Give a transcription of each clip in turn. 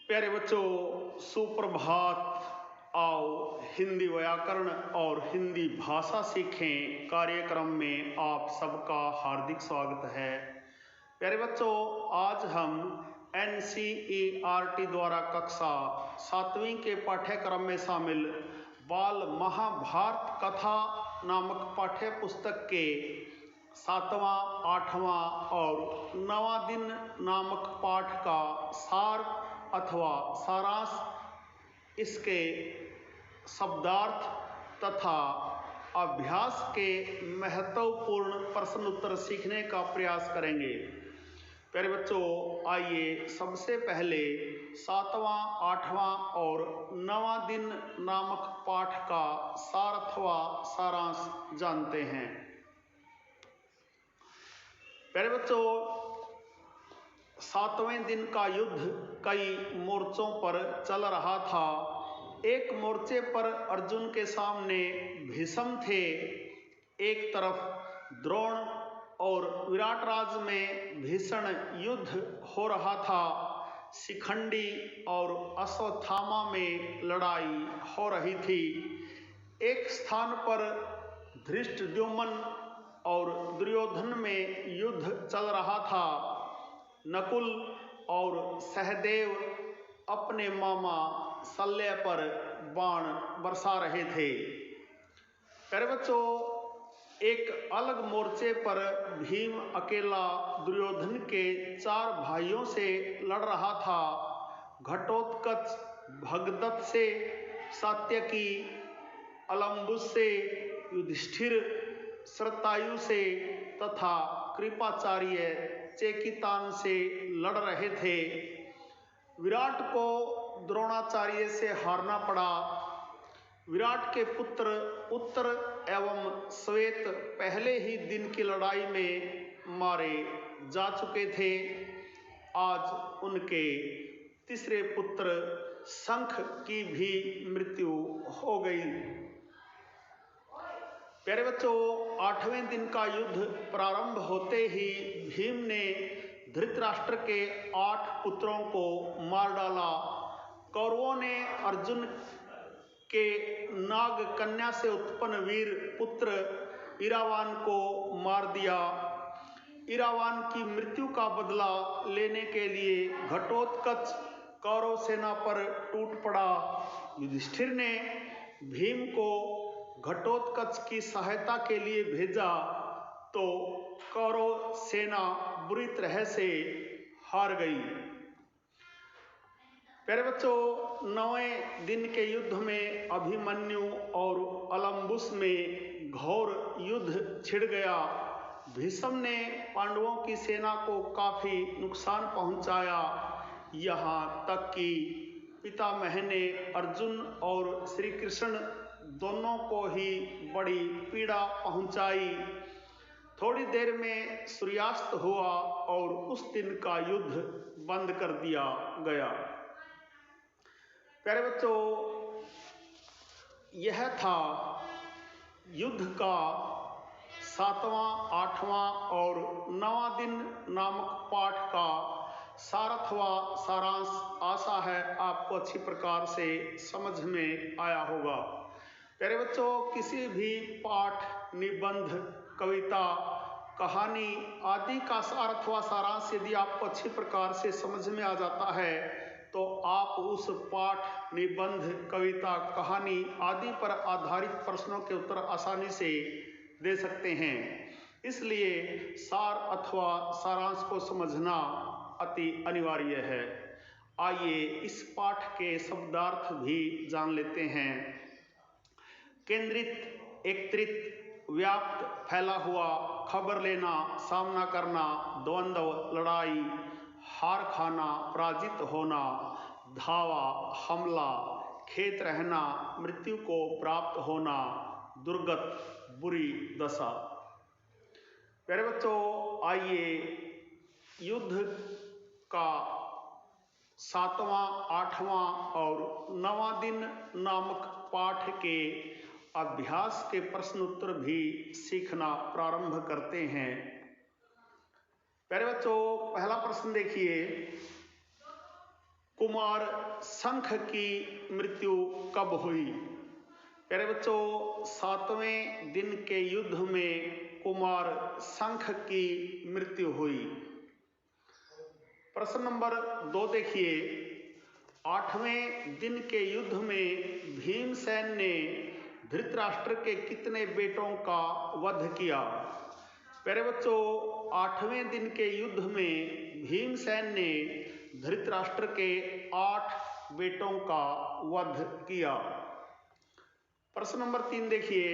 प्यारे बच्चों, सुप्रभात। आओ हिंदी व्याकरण और हिंदी भाषा सीखें कार्यक्रम में आप सबका हार्दिक स्वागत है। प्यारे बच्चों, आज हम NCERT द्वारा कक्षा 7वीं के पाठ्यक्रम में शामिल बाल महाभारत कथा नामक पाठ्य पुस्तक के 7वां, 8वां और 9वां दिन नामक पाठ का सार अथवा सारांश, इसके शब्दार्थ तथा अभ्यास के महत्वपूर्ण प्रश्न उत्तर सीखने का प्रयास करेंगे। प्यारे बच्चों, आइए सबसे पहले 7वां, 8वां और 9वां दिन नामक पाठ का सार अथवा सारांश जानते हैं। प्यारे बच्चों, 7वें दिन का युद्ध कई मोर्चों पर चल रहा था। एक मोर्चे पर अर्जुन के सामने भीष्म थे, एक तरफ द्रोण और विराटराज में भीषण युद्ध हो रहा था। शिखंडी और अश्वत्थामा में लड़ाई हो रही थी। एक स्थान पर धृष्टद्युम्न और दुर्योधन में युद्ध चल रहा था। नकुल और सहदेव अपने मामा शल्य पर बाण बरसा रहे थे। प्यारे बच्चों, एक अलग मोर्चे पर भीम अकेला दुर्योधन के 4 भाइयों से लड़ रहा था। घटोत्कच भगदत्त से, सात्यकी, अलम्बुस से, युधिष्ठिर श्रतायु से तथा कृपाचार्य चेकितान से लड़ रहे थे। विराट को द्रोणाचार्य से हारना पड़ा। विराट के पुत्र उत्तर एवं श्वेत पहले ही दिन की लड़ाई में मारे जा चुके थे। आज उनके तीसरे पुत्र शंख की भी मृत्यु हो गई। प्यारे बच्चों, 8वें दिन का युद्ध प्रारंभ होते ही भीम ने धृतराष्ट्र के 8 पुत्रों को मार डाला। कौरवों ने अर्जुन के नाग कन्या से उत्पन्न वीर पुत्र इरावान को मार दिया। इरावान की मृत्यु का बदला लेने के लिए घटोत्कच कौरव सेना पर टूट पड़ा। युधिष्ठिर ने भीम को घटोत्कच की सहायता के लिए भेजा तो कौरव सेना बुरी तरह से हार गई। प्यारे बच्चों, 9वें दिन के युद्ध में अभिमन्यु और अलम्बुस में घोर युद्ध छिड़ गया। भीष्म ने पांडवों की सेना को काफी नुकसान पहुंचाया। यहाँ तक कि पितामह ने अर्जुन और श्री कृष्ण दोनों को ही बड़ी पीड़ा पहुंचाई। थोड़ी देर में सूर्यास्त हुआ और उस दिन का युद्ध बंद कर दिया गया। प्यारे बच्चों, यह था युद्ध का 7वां, 8वां और 9वां दिन नामक पाठ का सार अथवा सारांश। आशा है आपको अच्छी प्रकार से समझ में आया होगा। प्यारे बच्चों, किसी भी पाठ, निबंध, कविता, कहानी आदि का सार अथवा सारांश यदि आपको अच्छी प्रकार से समझ में आ जाता है तो आप उस पाठ, निबंध, कविता, कहानी आदि पर आधारित प्रश्नों के उत्तर आसानी से दे सकते हैं। इसलिए सार अथवा सारांश को समझना अति अनिवार्य है। आइए इस पाठ के शब्दार्थ भी जान लेते हैं। केंद्रित, एकत्रित, व्याप्त, फैला हुआ, खबर लेना, सामना करना, द्वंद्व, लड़ाई, हार खाना, पराजित होना, धावा, हमला, खेत रहना, मृत्यु को प्राप्त होना, दुर्गत, बुरी दशा। प्यारे बच्चों, आइए युद्ध का 7वां, 8वां और 9वां दिन नामक पाठ के अभ्यास के प्रश्न उत्तर भी सीखना प्रारंभ करते हैं। प्यारे बच्चों, पहला प्रश्न देखिए। कुमार शंख की मृत्यु कब हुई? प्यारे बच्चों, 7वें दिन के युद्ध में कुमार शंख की मृत्यु हुई। प्रश्न नंबर 2 देखिए, 8वें दिन के युद्ध में भीमसेन ने धृतराष्ट्र के कितने बेटों का वध किया? प्यारे बच्चों, 8वें दिन के युद्ध में भीमसेन ने धृतराष्ट्र के 8 बेटों का वध किया। प्रश्न नंबर 3 देखिए,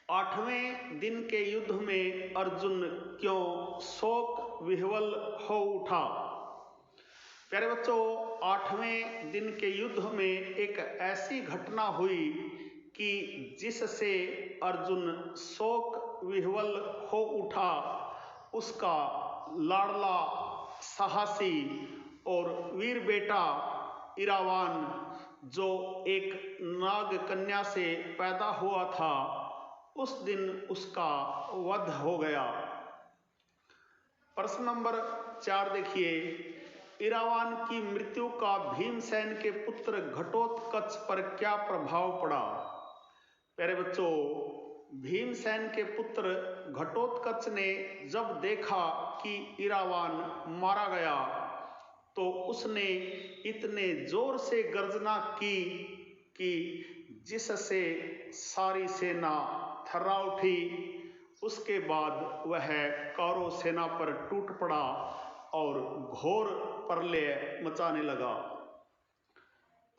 8वें दिन के युद्ध में अर्जुन क्यों शोक विह्वल हो उठा? प्यारे बच्चों, 8वें दिन के युद्ध में एक ऐसी घटना हुई कि जिससे अर्जुन शोक विह्वल हो उठा। उसका लाडला, साहसी और वीर बेटा इरावान, जो एक नाग कन्या से पैदा हुआ था, उस दिन उसका वध हो गया। प्रश्न नंबर 4 देखिए, इरावान की मृत्यु का भीमसेन के पुत्र घटोत्कच पर क्या प्रभाव पड़ा? प्यारे बच्चों, भीमसेन के पुत्र घटोत्कच ने जब देखा कि इरावान मारा गया तो उसने इतने जोर से गर्जना की कि जिससे सारी सेना थर्रा उठी। उसके बाद वह कौरव सेना पर टूट पड़ा और घोर प्रलय मचाने लगा।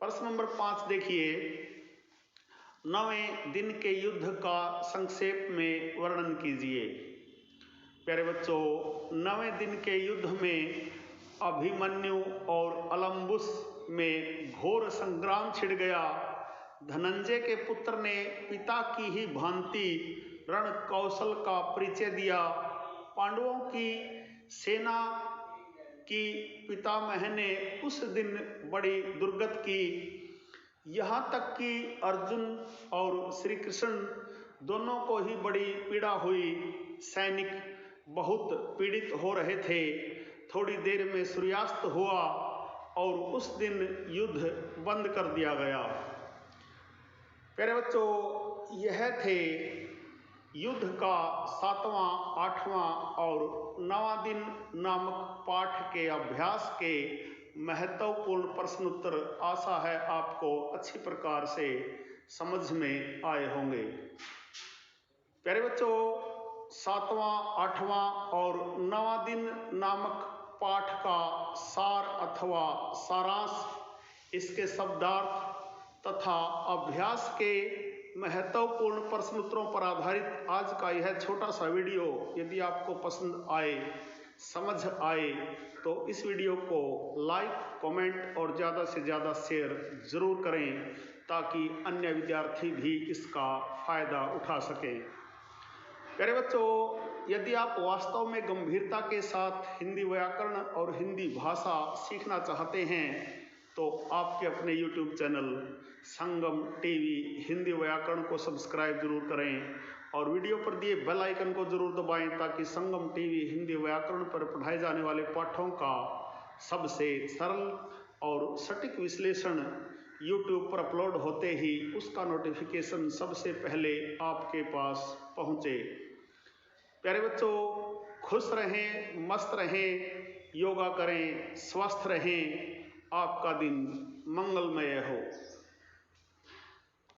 प्रश्न नंबर 5 देखिए, 9वें दिन के युद्ध का संक्षेप में वर्णन कीजिए। प्यारे बच्चों, 9वें दिन के युद्ध में अभिमन्यु और अलम्बुस में घोर संग्राम छिड़ गया। धनंजय के पुत्र ने पिता की ही भांति रण कौशल का परिचय दिया। पांडवों की सेना की पितामह ने उस दिन बड़ी दुर्गत की। यहाँ तक कि अर्जुन और श्री कृष्ण दोनों को ही बड़ी पीड़ा हुई। सैनिक बहुत पीड़ित हो रहे थे। थोड़ी देर में सूर्यास्त हुआ और उस दिन युद्ध बंद कर दिया गया। प्यारे बच्चों, यह थे युद्ध का 7वां, 8वां और 9वां दिन नामक पाठ के अभ्यास के महत्वपूर्ण प्रश्न उत्तर। आशा है आपको अच्छी प्रकार से समझ में आए होंगे। प्यारे बच्चों, 7वां, 8वां और 9वां दिन नामक पाठ का सार अथवा सारांश, इसके शब्दार्थ तथा अभ्यास के महत्वपूर्ण प्रश्न उत्तरों पर आधारित आज का यह छोटा सा वीडियो यदि आपको पसंद आए, समझ आए, तो इस वीडियो को लाइक, कमेंट और ज़्यादा से ज़्यादा शेयर ज़रूर करें ताकि अन्य विद्यार्थी भी इसका फ़ायदा उठा सकें। प्यारे बच्चों, यदि आप वास्तव में गंभीरता के साथ हिंदी व्याकरण और हिंदी भाषा सीखना चाहते हैं तो आपके अपने YouTube चैनल संगम टीवी हिंदी व्याकरण को सब्सक्राइब जरूर करें और वीडियो पर दिए बेल आइकन को जरूर दबाएं ताकि संगम टीवी हिंदी व्याकरण पर पढ़ाए जाने वाले पाठों का सबसे सरल और सटीक विश्लेषण YouTube पर अपलोड होते ही उसका नोटिफिकेशन सबसे पहले आपके पास पहुंचे। प्यारे बच्चों, खुश रहें, मस्त रहें, योगा करें, स्वस्थ रहें, आपका दिन मंगलमय हो।